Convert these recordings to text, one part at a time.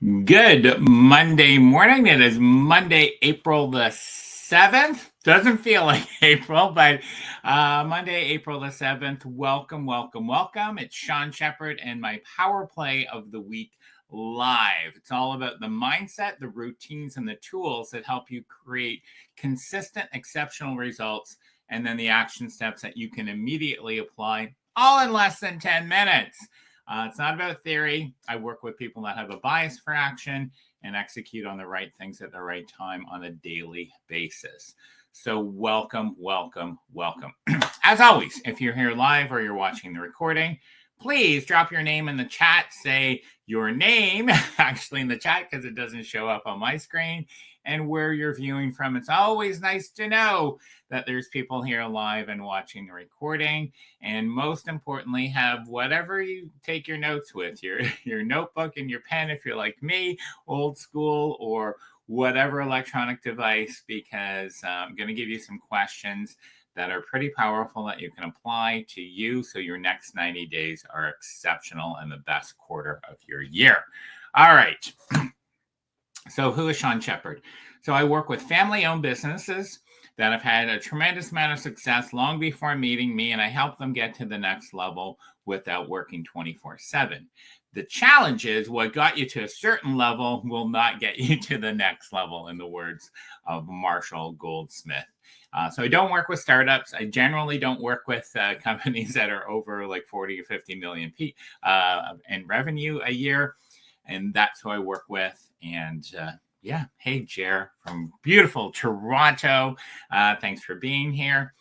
Good Monday morning. It is Monday, April the 7th. Doesn't feel like April, but Monday, April the 7th. Welcome, welcome, welcome. It's Shawn Shepheard and my Power Play of the Week live. It's all about the mindset, the routines, and the tools that help you create consistent, exceptional results, and then the action steps that you can immediately apply all in less than 10 minutes. It's not about theory. I work with people that have a bias for action and execute on the right things at the right time on a daily basis. So welcome, welcome, welcome. As always, if you're here live or you're watching the recording, please drop your name in the chat. Say your name actually in the chat because it doesn't show up on my screen, and where you're viewing from. It's always nice to know that there's people here live and watching the recording. And most importantly, have whatever you take your notes with, your notebook and your pen if you're like me, old school, or whatever electronic device, because I'm going to give you some questions that are pretty powerful that you can apply to you so your next 90 days are exceptional and the best quarter of your year. All right. So who is Shawn Shepheard? So I work with family-owned businesses that have had a tremendous amount of success long before meeting me, and I help them get to the next level without working 24/7. The challenge is what got you to a certain level will not get you to the next level, in the words of Marshall Goldsmith. So I don't work with startups. I generally don't work with companies that are over like 40 or 50 million in revenue a year. And that's who I work with. And yeah, hey, Jer from beautiful Toronto. Thanks for being here.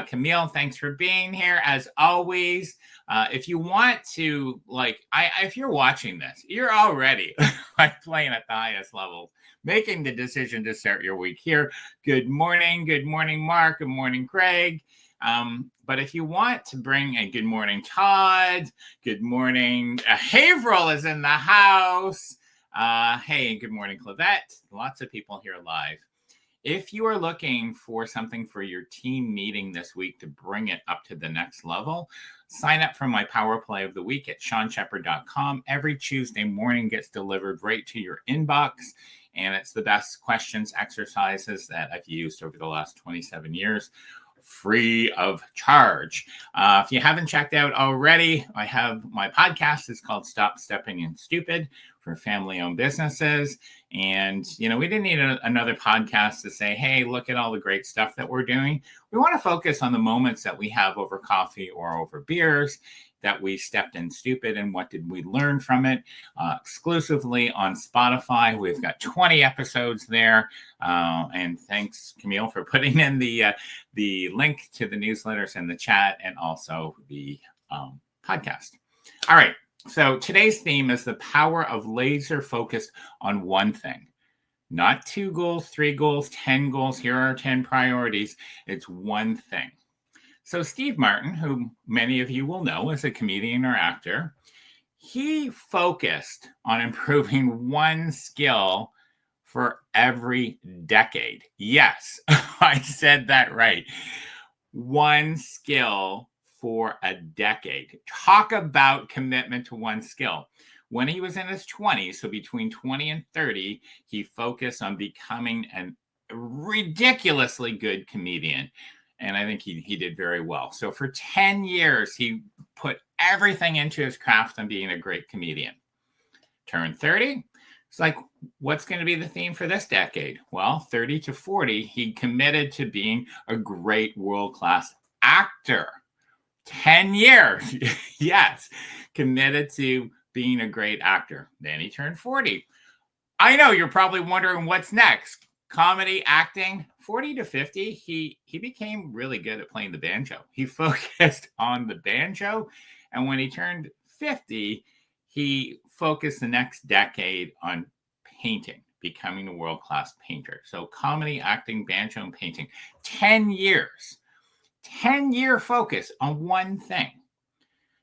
Camille, thanks for being here. As always, if you want to, if you're watching this, you're already like playing at the highest level, making the decision to start your week here. Good morning, Mark. Good morning, Craig. But if you want to bring a good morning, Todd. Good morning. Haverhill is in the house. Hey, good morning, Clavette. Lots of people here live. If you are looking for something for your team meeting this week to bring it up to the next level, sign up for my Power Play of the Week at ShawnShepheard.com. Every Tuesday morning gets delivered right to your inbox, and it's the best questions exercises that I've used over the last 27 years, free of charge. If you haven't checked out already, I have my podcast. It's called Stop Stepping in Stupid for family-owned businesses. And, we didn't need another podcast to say, hey, look at all the great stuff that we're doing. We want to focus on the moments that we have over coffee or over beers that we stepped in stupid and what did we learn from it. Exclusively on Spotify. We've got 20 episodes there. And thanks, Camille, for putting in the link to the newsletters in the chat and also the podcast. All right. So today's theme is the power of laser focus on one thing. Not 2 goals, 3 goals, 10 goals. Here are 10 priorities. It's one thing. So Steve Martin, who many of you will know as a comedian or actor, he focused on improving one skill for every decade. Yes, I said that right. One skill for a decade. Talk about commitment to one skill. When he was in his 20s, so between 20 and 30, he focused on becoming a ridiculously good comedian. And I think he did very well. So for 10 years, he put everything into his craft and being a great comedian. Turned 30. It's like, what's going to be the theme for this decade? Well, 30 to 40, he committed to being a great world-class actor. 10 years. Yes. Committed to being a great actor. Then he turned 40. I know you're probably wondering what's next. Comedy, acting. 40 to 50, he became really good at playing the banjo. He focused on the banjo. And when he turned 50, he focused the next decade on painting, becoming a world-class painter. So comedy, acting, banjo, and painting. 10 years. 10-year focus on one thing.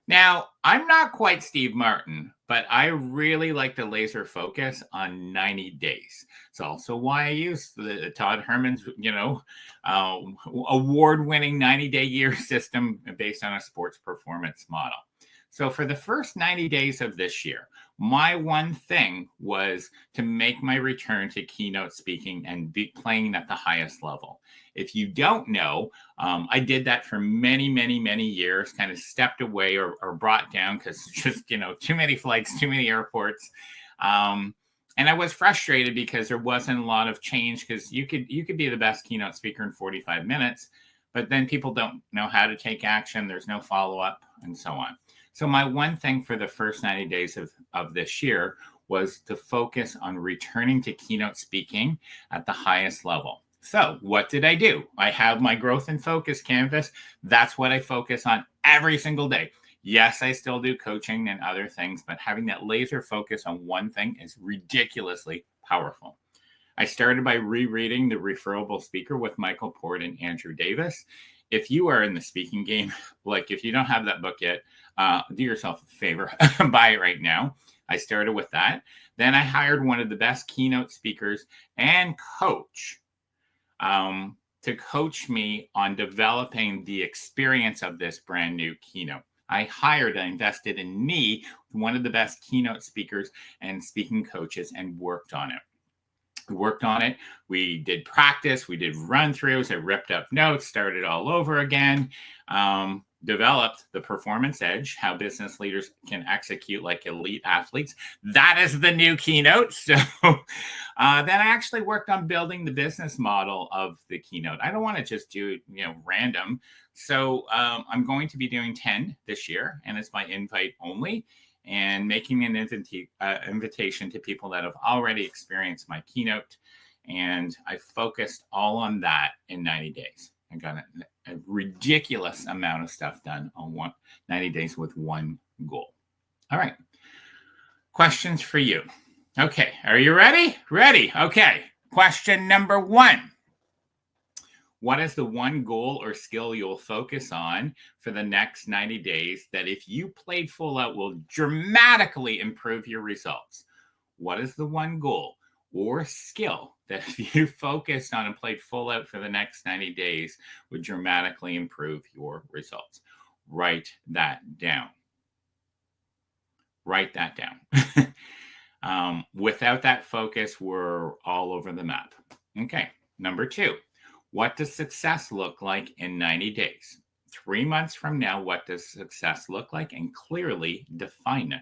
Now, I'm not quite Steve Martin, but I really like to laser focus on 90 days. It's also why I use the Todd Herman's, award-winning 90-day year system based on a sports performance model. So for the first 90 days of this year, my one thing was to make my return to keynote speaking and be playing at the highest level. If you don't know, I did that for many, many, many years, kind of stepped away or brought down because just, too many flights, too many airports. And I was frustrated because there wasn't a lot of change, because you could be the best keynote speaker in 45 minutes, but then people don't know how to take action. There's no follow-up and so on. So my one thing for the first 90 days of this year was to focus on returning to keynote speaking at the highest level. So what did I do? I have my growth and focus canvas. That's what I focus on every single day. Yes, I still do coaching and other things, but having that laser focus on one thing is ridiculously powerful. I started by rereading The Referable Speaker with Michael Port and Andrew Davis. If you are in the speaking game, like if you don't have that book yet, do yourself a favor, buy it right now. I started with that. Then I hired one of the best keynote speakers and coach to coach me on developing the experience of this brand new keynote. I invested in me, one of the best keynote speakers and speaking coaches, and worked on it. We did practice. We did run-throughs. I ripped up notes, started all over again, developed the performance edge, how business leaders can execute like elite athletes. That is the new keynote. So then I actually worked on building the business model of the keynote. I don't want to just do, random. So I'm going to be doing 10 this year, and it's by invite only, and making an invitation to people that have already experienced my keynote. And I focused all on that in 90 days. I got a ridiculous amount of stuff done on 90 days with one goal. All right. Questions for you. Okay. Are you ready? Ready. Okay. Question number 1. What is the one goal or skill you'll focus on for the next 90 days that, if you played full out, will dramatically improve your results? What is the one goal or skill that, if you focused on and played full out for the next 90 days, would dramatically improve your results? Write that down. Write that down. Without that focus, we're all over the map. Okay. Number 2. What does success look like in 90 days? 3 months from now, what does success look like? And clearly define it.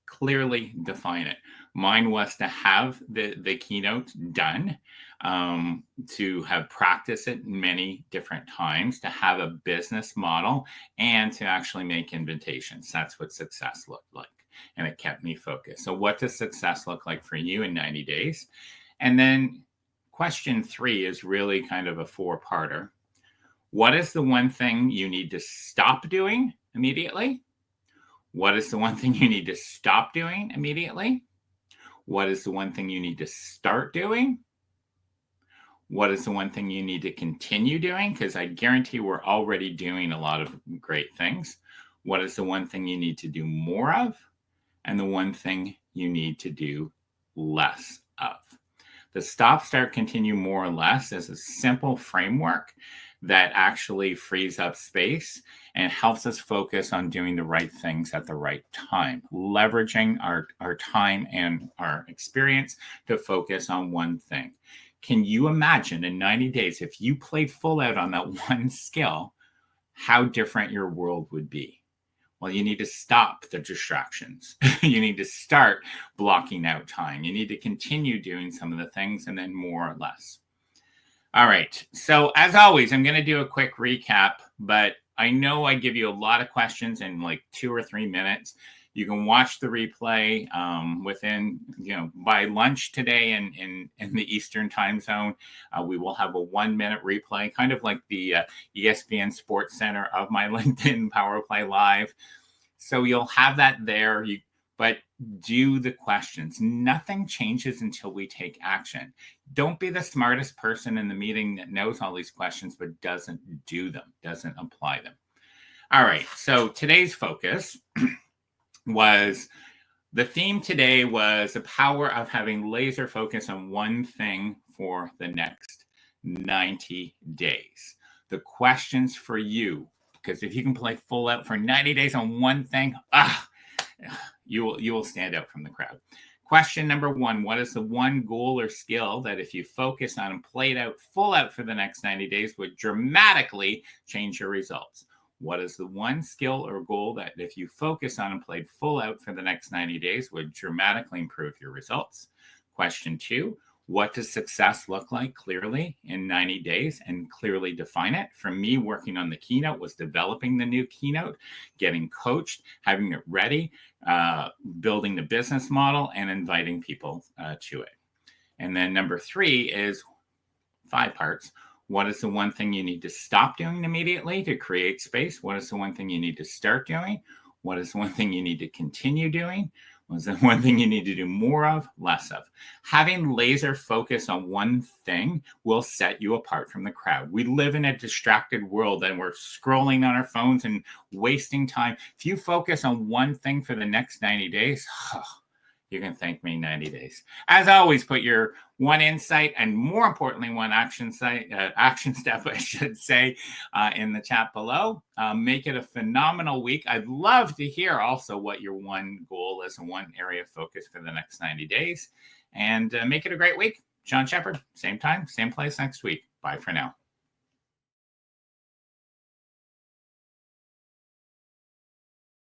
Clearly define it. Mine was to have the keynote done, to have practiced it many different times, to have a business model, and to actually make invitations. That's what success looked like. And it kept me focused. So what does success look like for you in 90 days? And then question 3 is really kind of a 4-parter. What is the one thing you need to stop doing immediately? What is the one thing you need to stop doing immediately? What is the one thing you need to start doing? What is the one thing you need to continue doing? Because I guarantee we're already doing a lot of great things. What is the one thing you need to do more of? And the one thing you need to do less of. The stop, start, continue, more or less is a simple framework that actually frees up space and helps us focus on doing the right things at the right time, leveraging our time and our experience to focus on one thing. Can you imagine in 90 days, if you played full out on that one skill, how different your world would be? Well, you need to stop the distractions. You need to start blocking out time. You need to continue doing some of the things, and then more or less. All right. So as always, I'm going to do a quick recap, but I know I give you a lot of questions in like 2 or 3 minutes. You can watch the replay within, by lunch today in the Eastern time zone. We will have a 1-minute replay, kind of like the ESPN Sports Center of my LinkedIn Power Play Live. So you'll have that there, but do the questions. Nothing changes until we take action. Don't be the smartest person in the meeting that knows all these questions but doesn't do them, doesn't apply them. All right, so today's focus was, the theme today was the power of having laser focus on one thing for the next 90 days. The questions for you because if you can play full out for 90 days on one thing, you will stand out from the crowd. Question number 1, what is the one goal or skill that if you focus on and played out full out for the next 90 days would dramatically change your results? What is the one skill or goal that if you focus on and played full out for the next 90 days would dramatically improve your results? Question 2, what does success look like clearly in 90 days and clearly define it? For me, working on the keynote was developing the new keynote, getting coached, having it ready, building the business model, and inviting people to it. And then number 3 is 5 parts. What is the one thing you need to stop doing immediately to create space? What is the one thing you need to start doing? What is the one thing you need to continue doing? Was the one thing you need to do more of, less of? Having laser focus on one thing will set you apart from the crowd. We live in a distracted world and we're scrolling on our phones and wasting time. If you focus on one thing for the next 90 days, you can thank me 90 days. As always, put your one insight and more importantly, one action step, I should say, in the chat below. Make it a phenomenal week. I'd love to hear also what your one goal is and one area of focus for the next 90 days. And make it a great week. Shawn Shepheard, same time, same place next week. Bye for now.